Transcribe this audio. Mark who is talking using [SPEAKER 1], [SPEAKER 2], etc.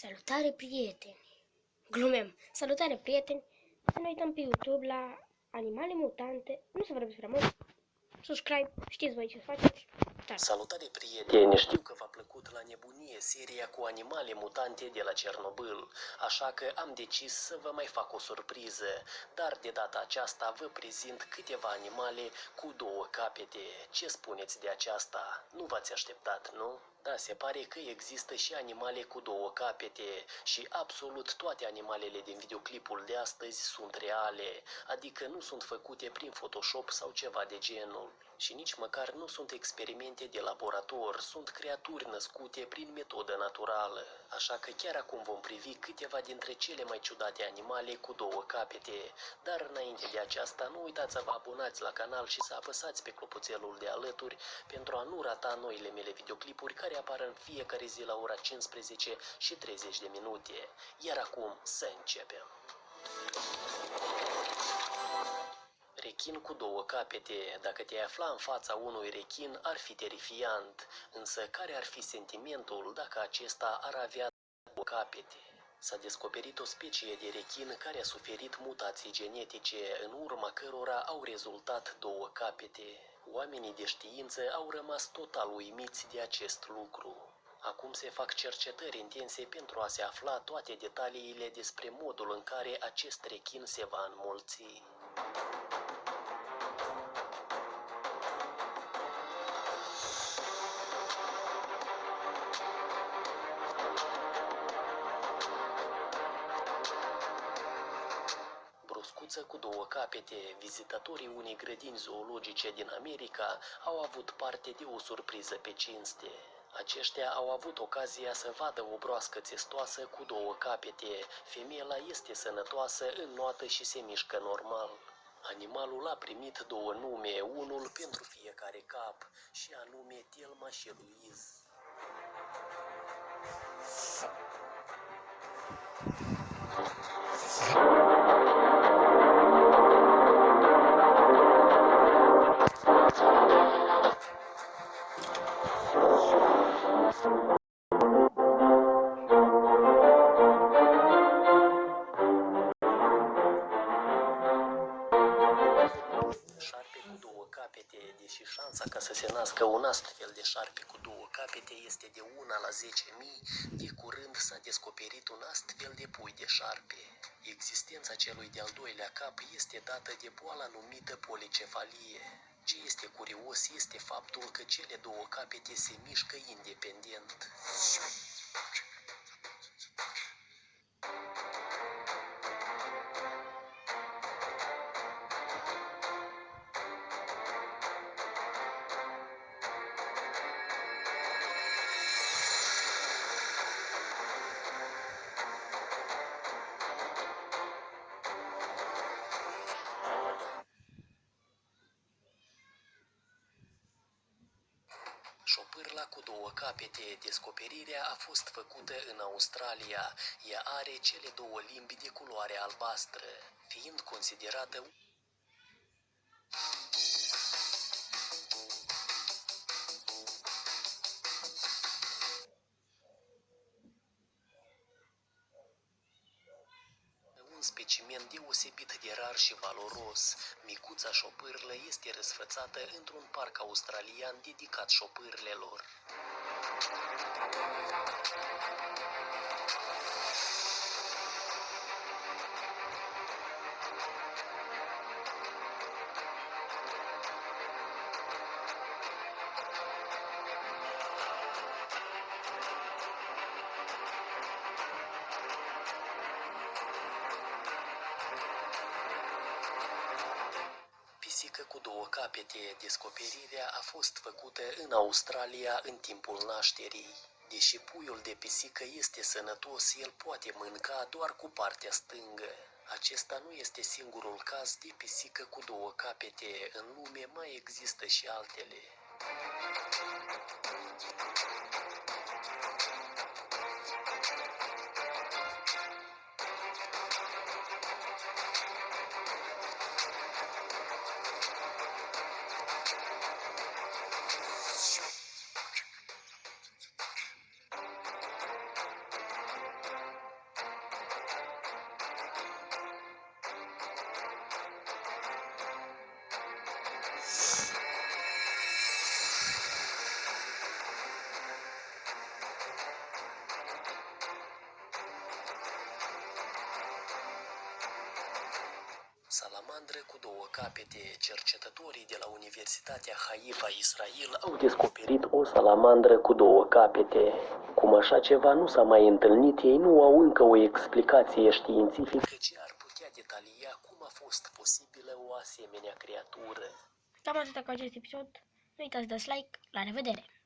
[SPEAKER 1] Salutare, prieteni! Glumem! Salutare, prieteni! Să ne uităm pe YouTube la animale mutante. Nu să vorbesc prea mult. Subscribe, știți voi ce faceți.
[SPEAKER 2] Salutare, prieteni! Știu că v-a plăcut la nebunie seria cu animale mutante de la Cernobâl, așa că am decis să vă mai fac o surpriză, dar de data aceasta vă prezint câteva animale cu două capete. Ce spuneți de aceasta? Nu v-ați așteptat, nu? Da, se pare că există și animale cu două capete și absolut toate animalele din videoclipul de astăzi sunt reale, adică nu sunt făcute prin Photoshop sau ceva de genul. Și nici măcar nu sunt experimente de laborator, sunt creaturi născute prin metodă naturală. Așa că chiar acum vom privi câteva dintre cele mai ciudate animale cu două capete. Dar înainte de aceasta, nu uitați să vă abonați la canal și să apăsați pe clopoțelul de alături pentru a nu rata noile mele videoclipuri care apar în fiecare zi la ora 15:30. Iar acum să începem. Rechin cu două capete. Dacă te-ai afla în fața unui rechin, ar fi terifiant. Însă care ar fi sentimentul dacă acesta ar avea două capete? S-a descoperit o specie de rechin care a suferit mutații genetice, în urma cărora au rezultat două capete. Oamenii de știință au rămas total uimiți de acest lucru. Acum se fac cercetări intense pentru a se afla toate detaliile despre modul în care acest rechin se va înmulți. Broscuță cu două capete, vizitatorii unei grădini zoologice din America au avut parte de o surpriză pe cinste. Aceștia au avut ocazia să vadă o broască țestoasă cu două capete. Femela este sănătoasă, înnoată și se mișcă normal. Animalul a primit două nume, unul pentru fiecare cap, și anume Thelma și Louise. Șarpe cu două capete, deși șansa ca să se nască un astfel de șarpe cu două capete este de 1 la 10.000, de curând s-a descoperit un astfel de pui de șarpe. Existența celui de-al doilea cap este dată de boala numită policefalie. Ce este curios este faptul că cele două capete se mișcă independent. Șopârla cu două capete, descoperirea a fost făcută în Australia. Ea are cele două limbi de culoare albastră, fiind considerată un specimen deosebit de rar și valoros. Micuța șopârlă este răsfățată într-un parc australian dedicat șopârlelor. Pisică cu două capete, descoperirea a fost făcută în Australia în timpul nașterii. Deși puiul de pisică este sănătos, el poate mânca doar cu partea stângă. Acesta nu este singurul caz de pisică cu două capete, în lume mai există și altele. Salamandră cu două capete. Cercetătorii de la Universitatea Haifa, Israel, au descoperit o salamandră cu două capete. Cum așa ceva nu s-a mai întâlnit, ei nu au încă o explicație științifică ce ar putea detalia cum a fost posibilă o asemenea creatură.
[SPEAKER 1] Cam atât cu acest episod. Nu uitați să dați like. La revedere!